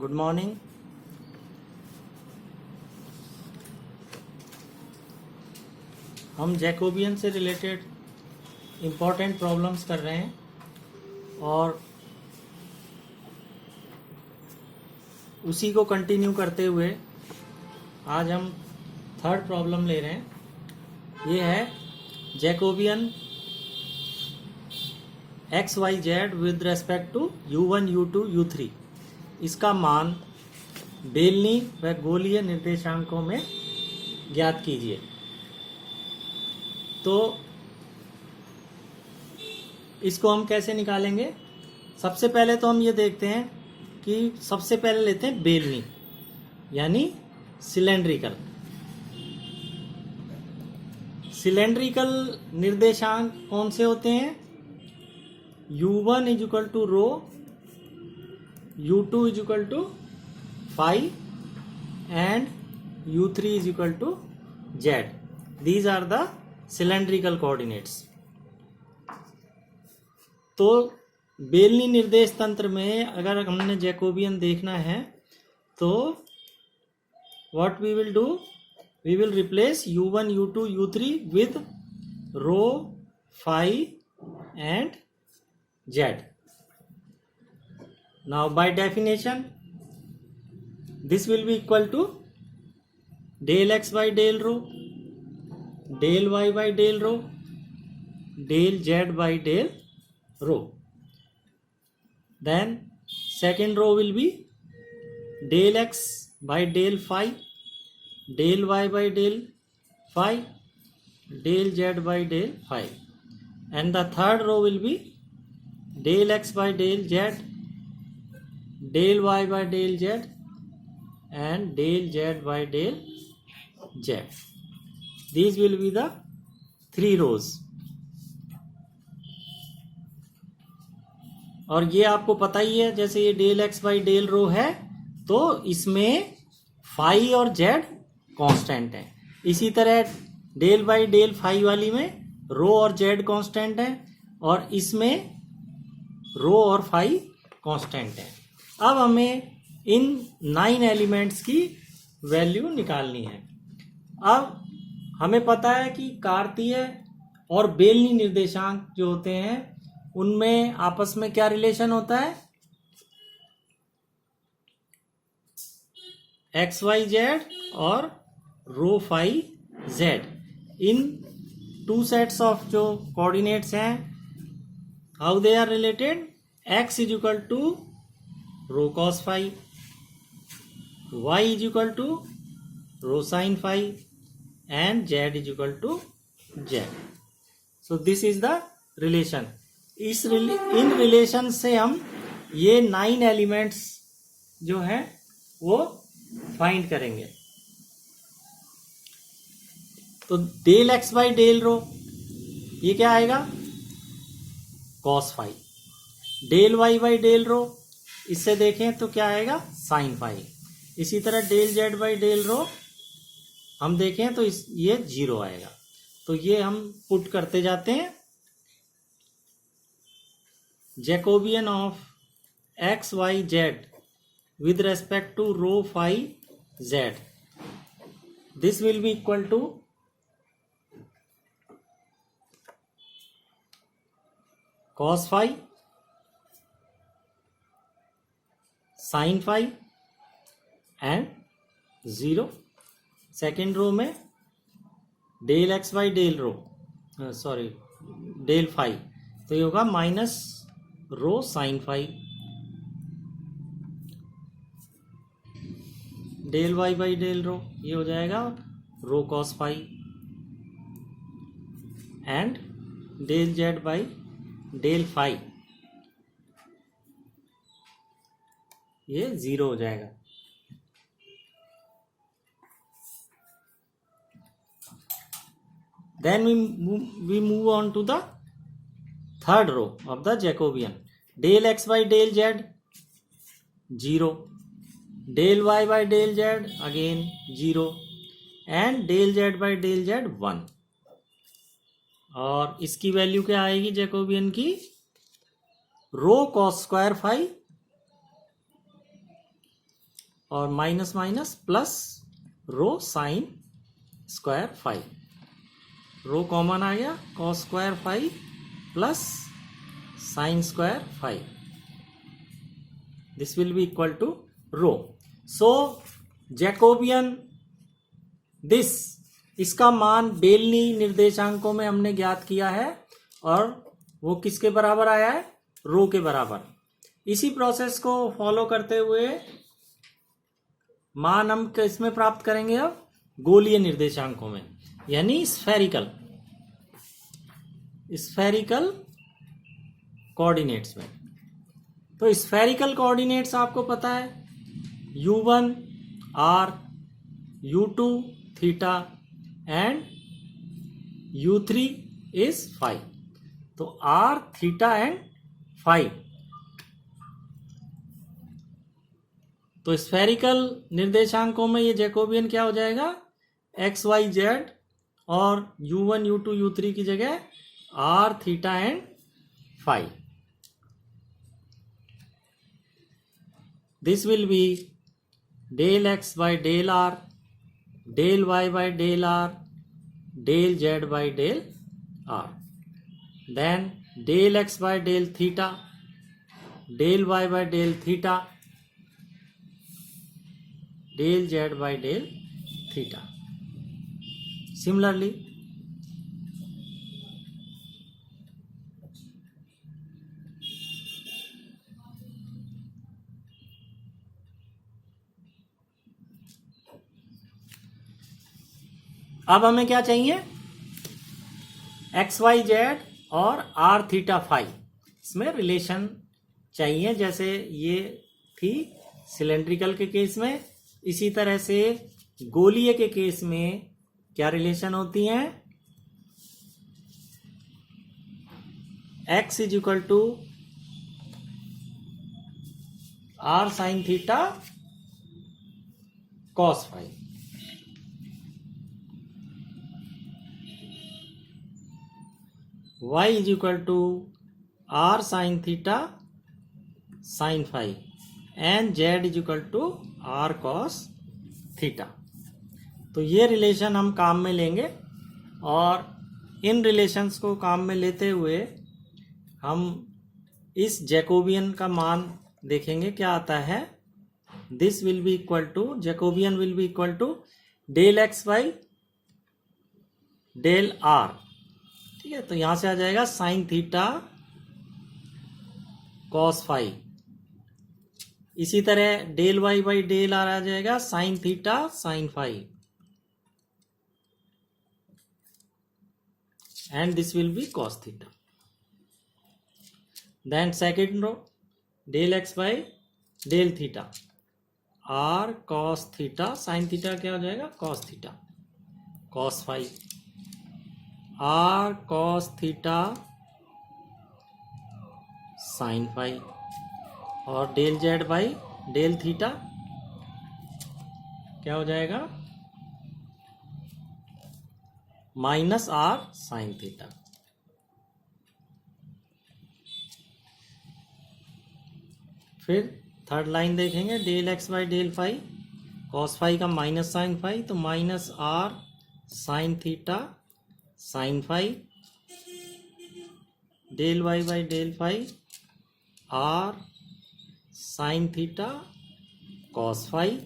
Good morning. हम Jacobian से related important problems कर रहे हैं और उसी को कंटिन्यू करते हुए आज हम थर्ड प्रॉब्लम ले रहे हैं। ये है Jacobian x Y Z with respect to u1 u2 u3। इसका मान बेलनी व गोलीय निर्देशांकों में ज्ञात कीजिए। तो इसको हम कैसे निकालेंगे? सबसे पहले तो हम ये देखते हैं कि सबसे पहले लेते हैं बेलनी यानी सिलेंड्रिकल। सिलेंड्रिकल निर्देशांक कौन से होते हैं? u1 is equal to rho, u2 is equal to phi and u3 is equal to z. These are the cylindrical coordinates. तो बेलनी निर्देश तंत्र में अगर हमने जैकोबियन देखना है तो what we will do, we will replace u1 u2 u3 with rho, phi and z. Now by definition this will be equal to del x by del rho, del y by del rho, del z by del rho. Then second row will be del x by del phi, del y by del phi, del z by del phi, and the third row will be del x by del z, del y by del z and del z by del z. These will be the three rows. और ये आपको पता ही है, जैसे ये del x by del rho है तो इसमें फाई और जेड कांस्टेंट है। इसी तरह डेल बाई डेल फाई वाली में रो और जेड कांस्टेंट है और इसमें रो और फाई कांस्टेंट है। अब हमें इन 9 एलिमेंट्स की वैल्यू निकालनी है। अब हमें पता है कि कार्तीय और बेलनी निर्देशांक जो होते हैं उनमें आपस में क्या रिलेशन होता है? एक्स वाई जेड और rho phi Z. In two sets of जो कोऑर्डिनेट्स हैं, how they are related? X is equal to rho cos phi, y is equal to rho sine phi and z is equal to z। So this is the relation. इन रिलेशन से हम ये 9 elements जो हैं वो find करेंगे। तो del x by del rho ये क्या आएगा? Cos phi. Del Y by del rho इससे देखें तो क्या आएगा? Sine phi. इसी तरह del Z by del rho हम देखें तो ये 0 आएगा। तो ये हम पुट करते जाते हैं। Jacobian of x Y Z with respect to rho phi Z, this will be equal to cos phi, sine phi and 0। Second row में del x by del rho, sorry del phi, तो ये होगा minus rho sine phi. Del Y by del rho ये हो जाएगा rho cos phi and del Z by del phi, ये 0 हो जाएगा। Then we move on to the third row of the Jacobian. Del x by del z 0, del y by del z again 0 and del z by del z 1। और इसकी value क्या आएगी Jacobian की? Rho cos square phi और minus minus plus rho sine square phi, rho common आ गया, cos square phi plus sine square phi, this will be equal to rho. So Jacobian this, इसका मान बेलनी निर्देशांकों में हमने ज्ञात किया है और वो किसके बराबर आया है, रो के बराबर. इसी प्रोसेस को फॉलो करते हुए मान हम किसमें प्राप्त करेंगे, अब गोलीय निर्देशांकों में, यानी स्फेरिकल कोऑर्डिनेट्स में. तो स्फेरिकल कोऑर्डिनेट्स आपको पता है, u1 r, u2 theta and u3 is phi. तो r, थीटा एंड फाई. तो स्फेरिकल निर्देशांकों में ये जैकोबियन क्या हो जाएगा, एक्स वाई जेड, और u1 u2 u3 की जगह r, theta and phi. This will be del x by del r, del y by del r, del z by del r. Then del x by del theta, del y by del theta, del z by del theta. Similarly अब हमें क्या चाहिए, x Y Z और r theta phi, इसमें relation चाहिए. जैसे ये थी सिलेंड्रिकल के केस में, इसी तरह से गोलीय के केस में क्या रिलेशन होती हैं, x is equal to r sine theta cos phi. y is equal to r sine theta sine phi and z is equal to r cos theta. तो ये रिलेशन हम काम में लेंगे और इन रिलेशंस को काम में लेते हुए हम इस जैकोबियन का मान देखेंगे क्या आता है. This will be equal to, Jacobian will be equal to del x by del r. ठीक है, तो यहां से आ जाएगा साइन थीटा कॉस फाई. इसी तरह del Y by del R आ जाएगा sine theta sine phi, and this will be cos theta. Then second row, del x by del theta, R cos theta sine theta क्या हो जाएगा, cos theta cos phi, R cos theta sine phi, और del Z by del theta क्या हो जाएगा, minus are sine theta. फिर third line देखेंगे, del x by del phi, cos phi का माइनस साइन फाई, तो minus are sine theta sine phi, del Y by del phi, r sine theta cos phi,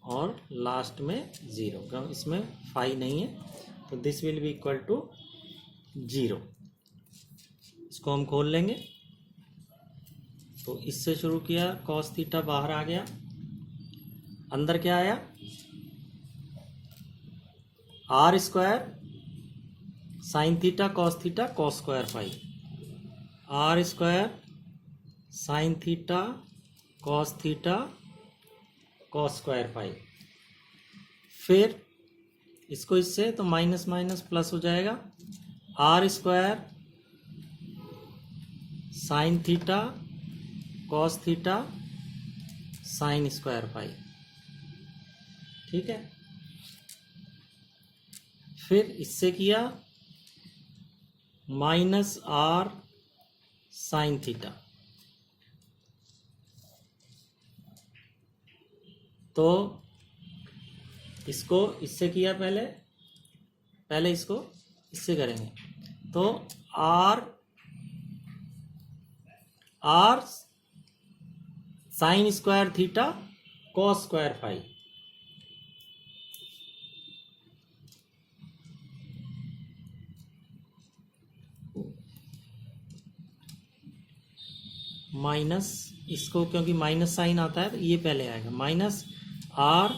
और last में zero, इसमें phi नहीं है, तो this will be equal to zero. इसको हम खोल लेंगे. तो इससे शुरू किया, कॉस थीटा बाहर आ गया, अंदर क्या आया, r square sine theta cos square phi, r square sine theta cos square phi. फिर इसको इससे, तो माइनस माइनस प्लस हो जाएगा, r square sine theta cos theta sine square phi. ठीक है, फिर इससे किया माइनस आर साइन थीटा, तो इसको इससे किया, पहले इसको इससे करेंगे। तो r sine square theta cos square phi, minus इसको, क्योंकि माइनस साइन आता है तो ये पहले आएगा, minus are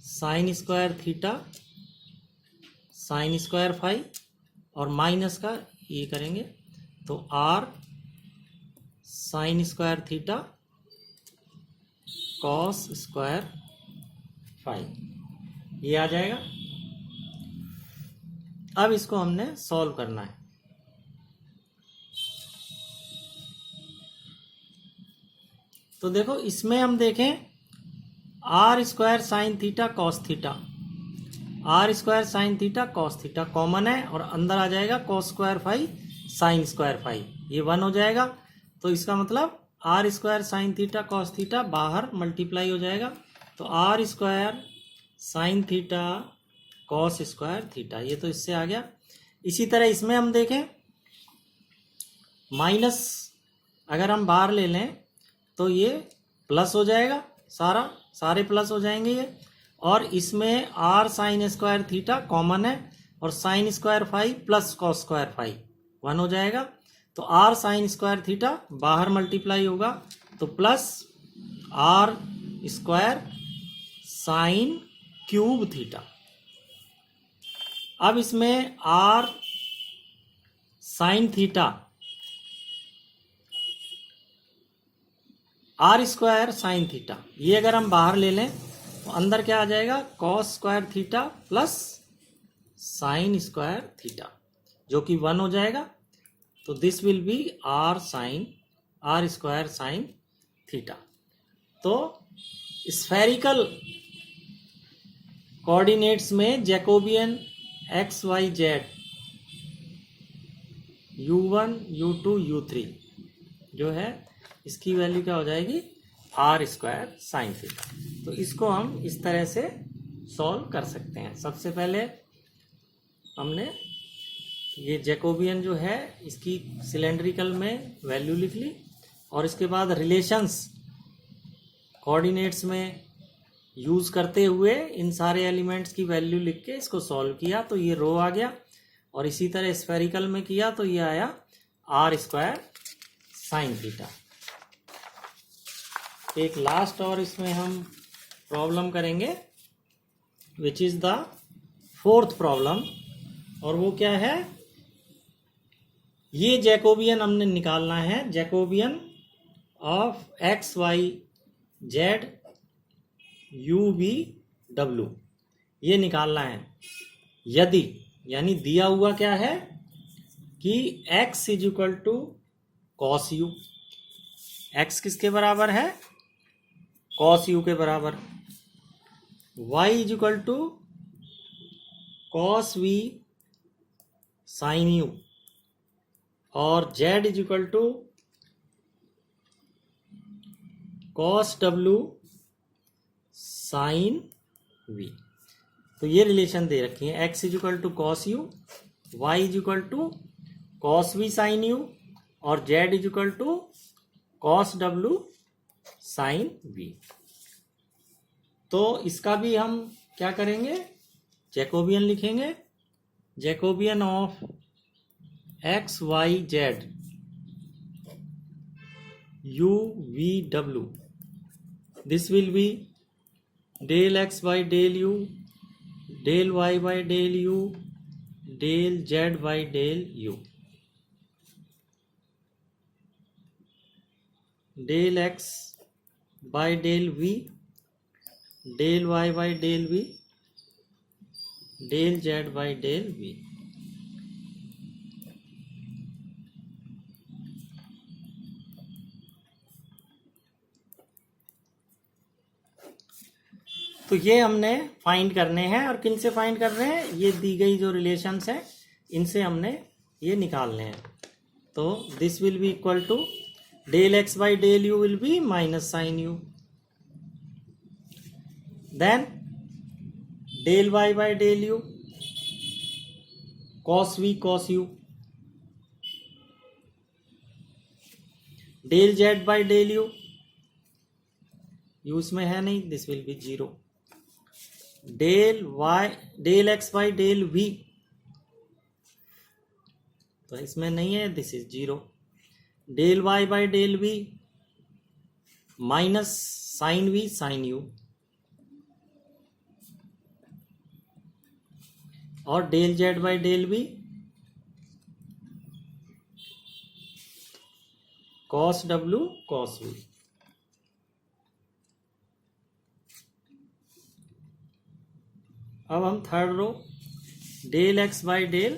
sine square theta sine square phi, और माइनस का ये करेंगे तो r sine square theta cos square phi, ये आ जाएगा। अब इसको हमने सॉल्व करना है। तो देखो इसमें हम देखें r square sine theta cos theta, r square sine theta cos theta common है और अंदर आ जाएगा cos square phi sine square phi, ये 1 हो जाएगा। तो इसका मतलब r square sine theta cos theta बाहर मल्टीप्लाई हो जाएगा, तो r square sine theta cos square theta, ये तो इससे आ गया। इसी तरह इसमें हम देखें माइनस अगर हम बाहर ले लें तो ये प्लस हो जाएगा, सारे प्लस हो जाएंगे ये, और इसमें r sine square theta common है और sine square phi plus cos square phi 1 हो जाएगा। तो आर साइन स्क्वायर थीटा बाहर मल्टीप्लाई होगा तो plus r square sine cube theta. अब इसमें r sine theta, r square sine theta, ये अगर हम बाहर ले लें तो अंदर क्या आ जाएगा cos square theta plus sine square theta, जो कि 1 हो जाएगा। तो this will be r square sine theta. तो स्फेरिकल कोऑर्डिनेट्स में Jacobian x Y z u1 u2 u3 जो है इसकी वैल्यू क्या हो जाएगी आर स्क्वायर साइन थीटा। तो इसको हम इस तरह से सॉल्व कर सकते हैं। सबसे पहले हमने ये जैकोबियन जो है इसकी सिलेंड्रिकल में वैल्यू लिख ली और इसके बाद रिलेशंस कोऑर्डिनेट्स में यूज़ करते हुए इन सारे एलिमेंट्स की वैल्यू लिख के इसको सॉल्व किया तो ये रो आ गया, और इसी तरह स्फेरिकल में किया तो ये आया आर स्क्वायर साइन थीटा। एक लास्ट और इसमें हम प्रॉब्लम करेंगे which is the 4th problem, और वो क्या है, ये जैकोबियन हमने निकालना है, Jacobian of x Y z u v डब्ल्यू, ये निकालना है। यदि यानी दिया हुआ क्या है कि x is equal to cos u, x किसके बराबर है कॉस यू के बराबर, y is equal to cos v sine you, और z is equal to cos डब्ल्यू साइन वी। तो ये रिलेशन दे रखी है, x is equal to cos u, y is equal to cos v sine you, और z is equal to cos डब्ल्यू sine v. तो इसका भी हम क्या करेंगे, जैकोबियन लिखेंगे, Jacobian of x Y z u v डब्ल्यू, this will be del x by del u, del Y by del u, del Z by del u, del x by del v, del Y by del v, del Z by del we. तो ये हमने find करने हैं, और किन से find कर रहे हैं, ये दी गई जो रिलेशंस हैं इनसे हमने ये निकालने हैं। तो this will be equal to del x by del U will be minus sine U, then del Y by del U, cos V cos U, del Z by del U, U इसमें है नहीं, this will be 0, del X by del we, तो इसमें नहीं है, this is 0, del Y by del V minus sine we sine you, और del Z by del we cos W cos v. अब हम third row, del X by del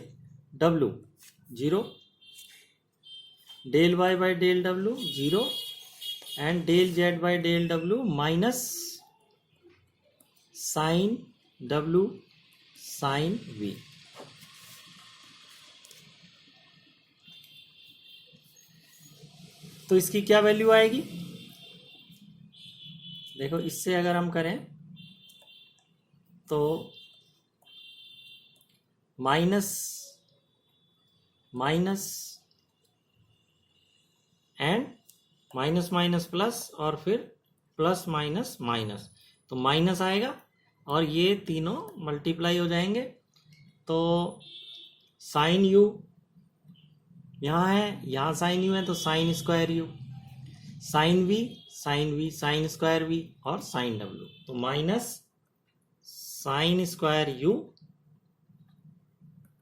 W 0, del Y by del W 0, and del Z by del W minus sign W sine v. तो इसकी क्या value आएगी, देखो इससे अगर हम करें तो minus minus and minus minus plus, और फिर प्लस माइनस माइनस, तो माइनस आएगा और ये तीनों मल्टीप्लाई हो जाएंगे। तो साइन यू यहाँ है, यहाँ साइन यू है तो sine square u, sine we sine square v, और साइन डब्ल्यू, तो minus sine square u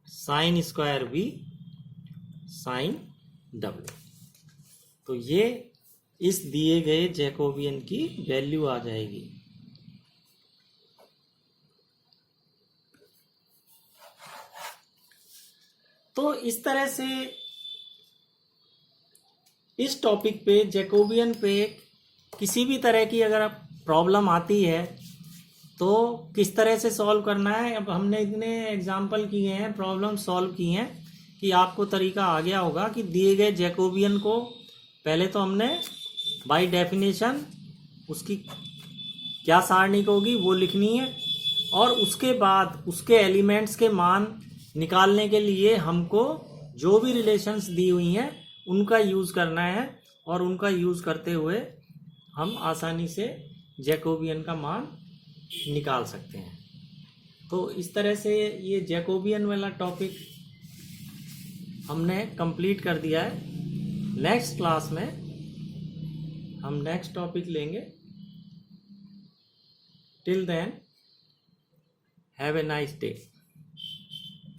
sine square v sine डब्ल्यू। तो ये इस दिए गए जैकोबियन की वैल्यू आ जाएगी। तो इस तरह से इस टॉपिक पे जैकोबियन पे किसी भी तरह की अगर प्रॉब्लम आती है तो किस तरह से सॉल्व करना है, अब हमने इतने एग्जाम्पल किए हैं, प्रॉब्लम सॉल्व की हैं कि आपको तरीका आ गया होगा कि दिए गए जैकोबियन को पहले तो हमने बाय डेफिनेशन उसकी क्या सारणिक होगी वो लिखनी है, और उसके बाद उसके एलिमेंट्स के मान निकालने के लिए हमको जो भी रिलेशंस दी हुई हैं उनका यूज़ करना है, और उनका यूज़ करते हुए हम आसानी से जैकोबियन का मान निकाल सकते हैं। तो इस तरह से ये जैकोबियन वाला टॉपिक हमने कंप्लीट कर दिया है। नेक्स्ट क्लास में हम नेक्स्ट टॉपिक लेंगे। Till then have a nice day.